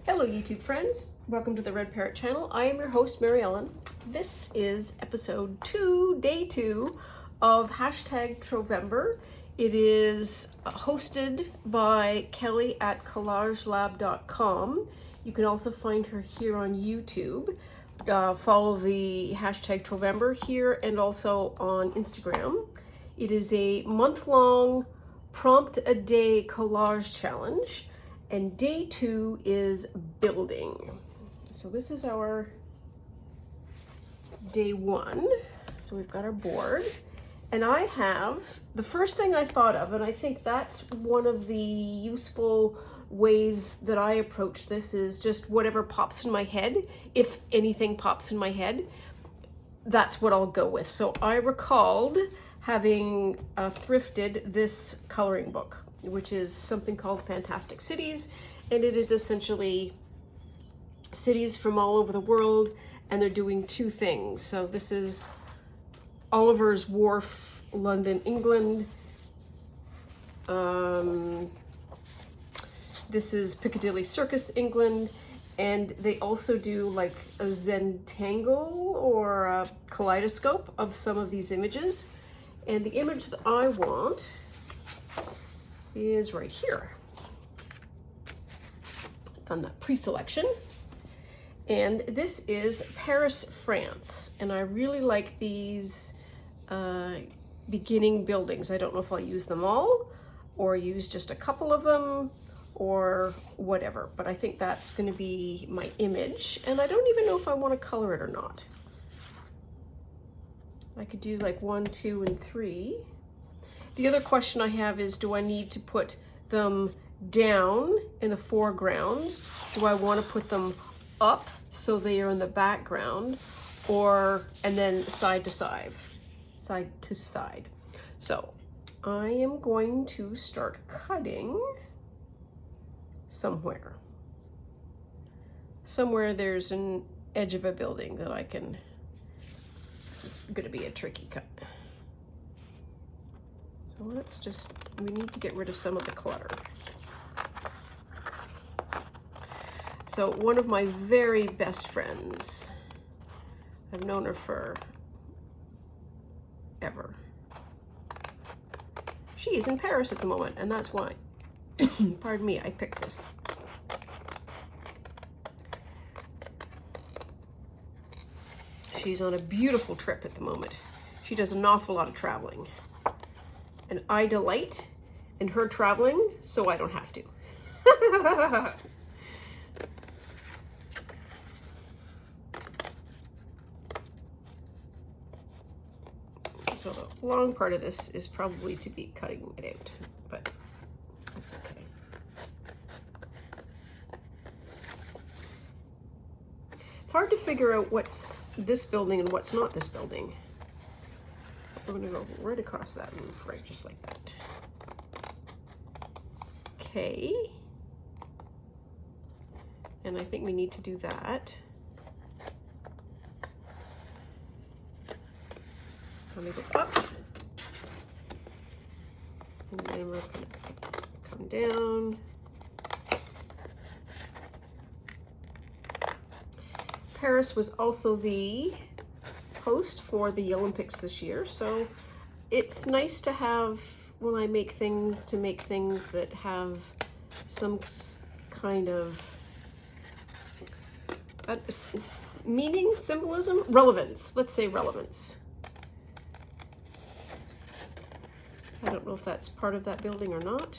Hello YouTube friends, welcome to the Red Parrot channel. I am your host Mary Ellen. This is episode 2, day 2 of #Trovember. It is hosted by Kelly at collagelab.com. You can also find her here on YouTube. Follow the #Trovember here and also on Instagram. It is a month-long prompt a day collage challenge. And day 2 is building. So this is our day 1. So we've got our board. And I have, the first thing I thought of, and I think that's one of the useful ways that I approach this, is just whatever pops in my head. If anything pops in my head, that's what I'll go with. So I recalled having thrifted this coloring book, which is something called Fantastic Cities, and it is essentially cities from all over the world, and they're doing 2 things. So this is Oliver's Wharf, London, England. This is Piccadilly Circus, England, and they also do like a Zentangle or a kaleidoscope of some of these images. And the image that I want is right here. Done that pre-selection. And this is Paris, France. And I really like these beginning buildings. I don't know if I'll use them all or use just a couple of them or whatever, but I think that's going to be my image. And I don't even know if I want to color it or not. I could do like 1, 2, and 3. The other question I have is, do I need to put them down in the foreground? Do I want to put them up so they are in the background, or and then side to side, side to side? So I am going to start cutting somewhere. Somewhere there's an edge of a building that I can, this is going to be a tricky cut. So let's just, we need to get rid of some of the clutter. So one of my very best friends, I've known her for ever. She is in Paris at the moment, and that's why, pardon me, I picked this. She's on a beautiful trip at the moment. She does an awful lot of traveling. And I delight in her traveling, so I don't have to. So the long part of this is probably to be cutting it out, but that's okay. It's hard to figure out what's this building and what's not this building. We're going to go right across that roof, right, just like that. Okay. And I think we need to do that. Let me go up. And then we're going to come down. Paris was also the host for the Olympics this year, so it's nice to have, when I make things, to make things that have some kind of meaning, symbolism, relevance. Let's say relevance. I don't know if that's part of that building or not.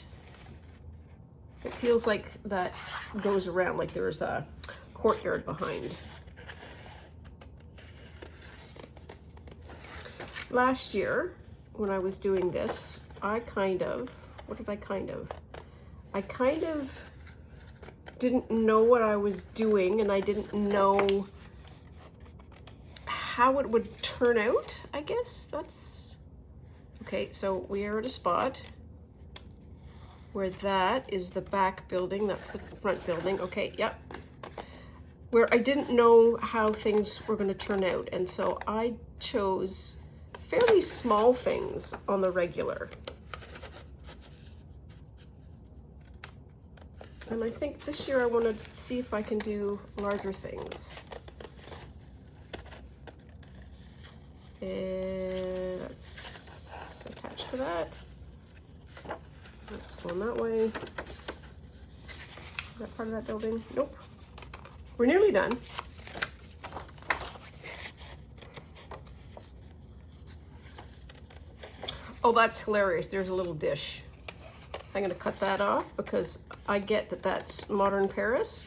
It feels like that goes around, like there's a courtyard behind. Last year, when I was doing this, I kind of didn't know what I was doing, and I didn't know how it would turn out, I guess. That's, okay, so we are at a spot where that is the back building, that's the front building, okay, yep. Where I didn't know how things were going to turn out, and so I chose fairly small things on the regular. And I think this year I want to see if I can do larger things. And that's attached to that. That's going that way. Is that part of that building? Nope. We're nearly done. Oh, that's hilarious. There's a little dish. I'm going to cut that off because I get that that's modern Paris,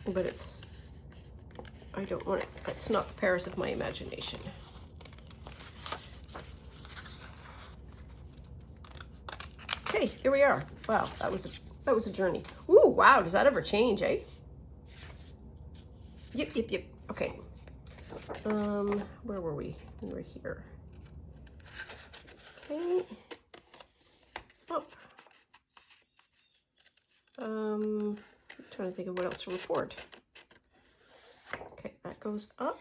but I don't want it. It's not the Paris of my imagination. Okay, here we are. Wow, that was a journey. Ooh, wow, does that ever change, eh? Yep. Okay. Where were we? We were here. Okay. Up. I'm trying to think of what else to report. Okay, that goes up.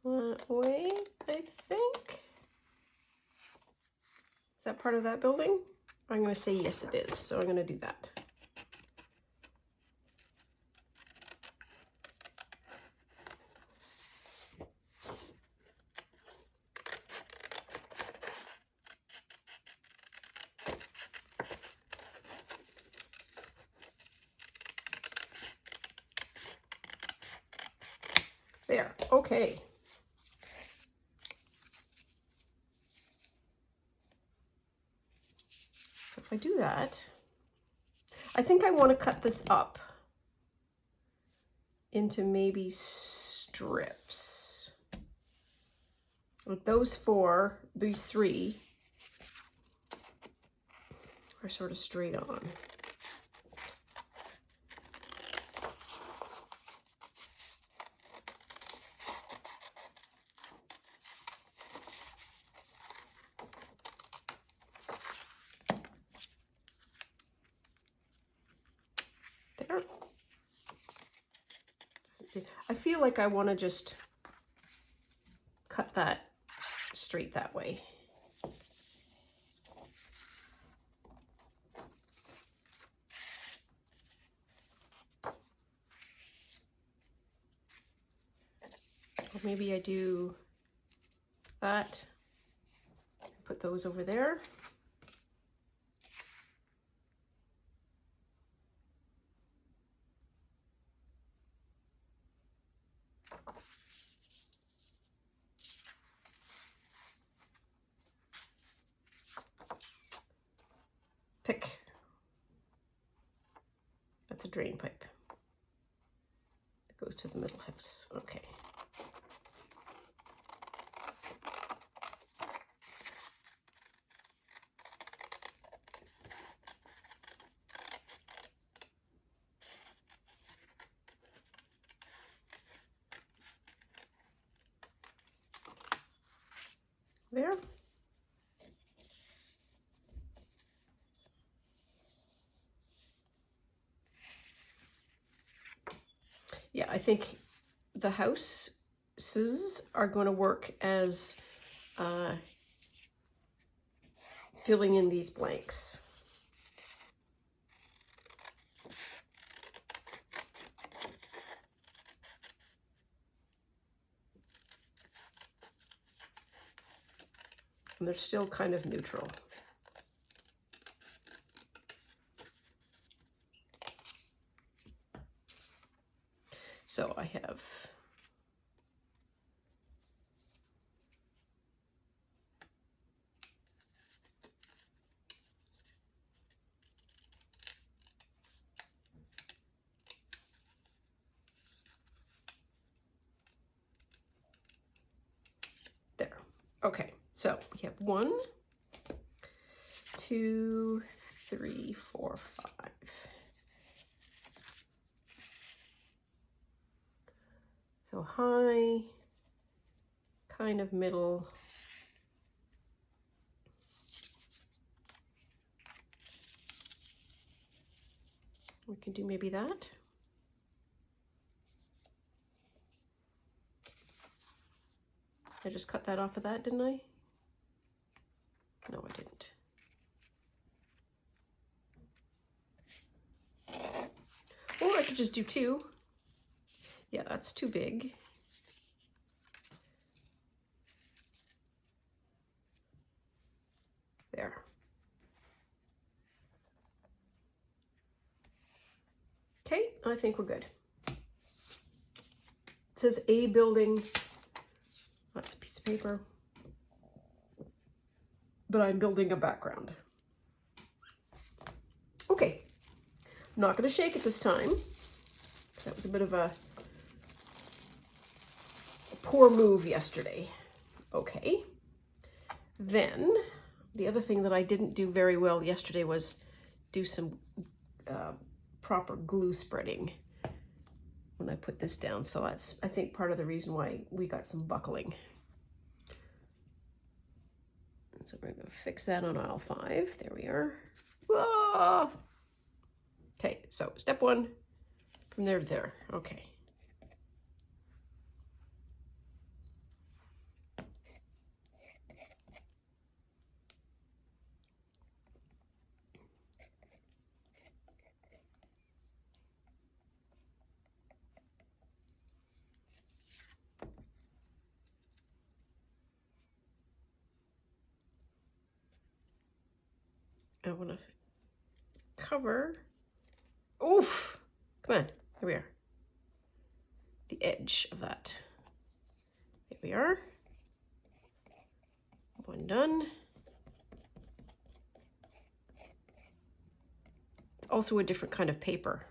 That way, I think. Is that part of that building? I'm going to say yes, it is. So I'm going to do that. There. Okay. So if I do that, I think I want to cut this up into maybe strips. With those four, these three are sort of straight on. There. Doesn't see. I feel like I want to just cut that straight that way. Or maybe I do that, put those over there. Pick. That's a drain pipe. It goes to the middle house. Okay. There. Yeah, I think the houses are going to work as filling in these blanks. And they're still kind of neutral. So I have there. Okay, so we have 1, 2, 3, 4, 5. So high, kind of middle. We can do maybe that. I just cut that off of that, didn't I? No, I didn't. I could just do 2. Yeah, that's too big. There. Okay, I think we're good. It says a building. That's a piece of paper. But I'm building a background. Okay. I'm not going to shake it this time. That was a bit of a poor move yesterday. Okay. Then, the other thing that I didn't do very well yesterday was do some proper glue spreading when I put this down. So that's, I think, part of the reason why we got some buckling. So we're going to fix that on aisle 5. There we are. Whoa! Okay, so step 1, from there to there. Okay. I want to cover. Oof! Come on, here we are. The edge of that. There we are. One done. It's also a different kind of paper.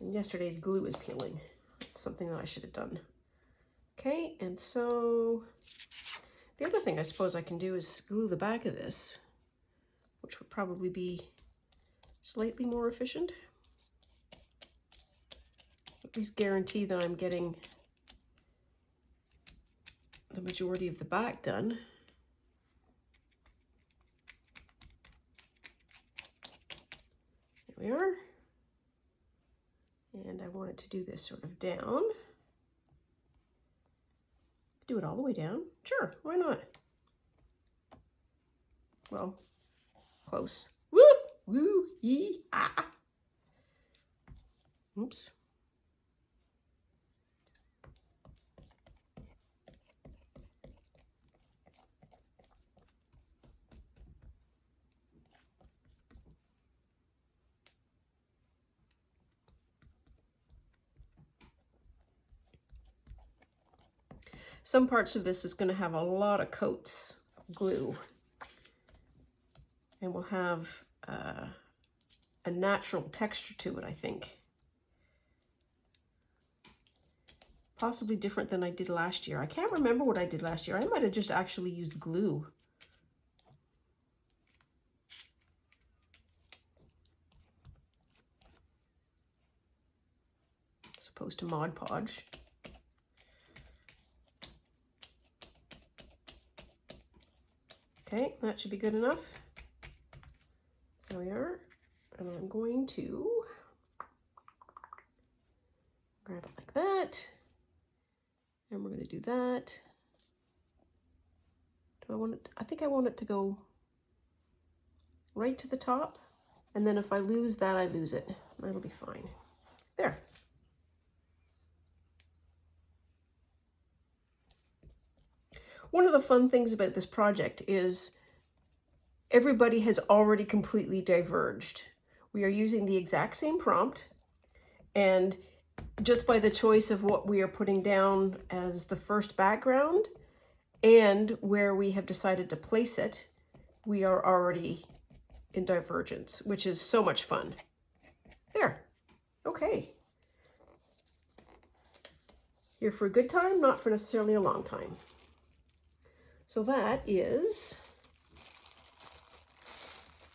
And yesterday's glue is peeling. That's something that I should have done. Okay, and so the other thing I suppose I can do is glue the back of this, which would probably be slightly more efficient. At least guarantee that I'm getting the majority of the back done. There we are. And I want it to do this sort of down. Do it all the way down? Sure, why not? Well, close. Woo! Woo! Yee! Ah! Oops. Some parts of this is going to have a lot of coats of glue. And we'll have a natural texture to it, I think. Possibly different than I did last year. I can't remember what I did last year. I might have just actually used glue. As opposed to Mod Podge. Okay, that should be good enough. There we are. And I'm going to grab it like that. And we're going to do that. Do I want it? I think I want it to go right to the top. And then if I lose that, I lose it. That'll be fine. There. One of the fun things about this project is everybody has already completely diverged. We are using the exact same prompt, and just by the choice of what we are putting down as the first background and where we have decided to place it, we are already in divergence, which is so much fun. There. Okay. Here for a good time, not for necessarily a long time. So that is,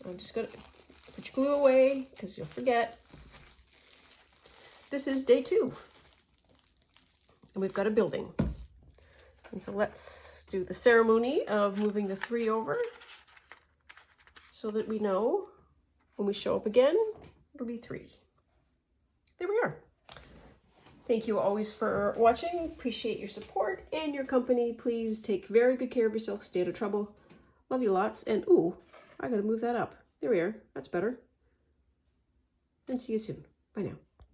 I'm just going to put your glue away because you'll forget. This is day 2. And we've got a building. And so let's do the ceremony of moving the 3 over so that we know when we show up again, it'll be 3. There we are. Thank you always for watching. Appreciate your support and your company. Please take very good care of yourself. Stay out of trouble. Love you lots. And ooh, I gotta move that up. There we are. That's better. And see you soon. Bye now.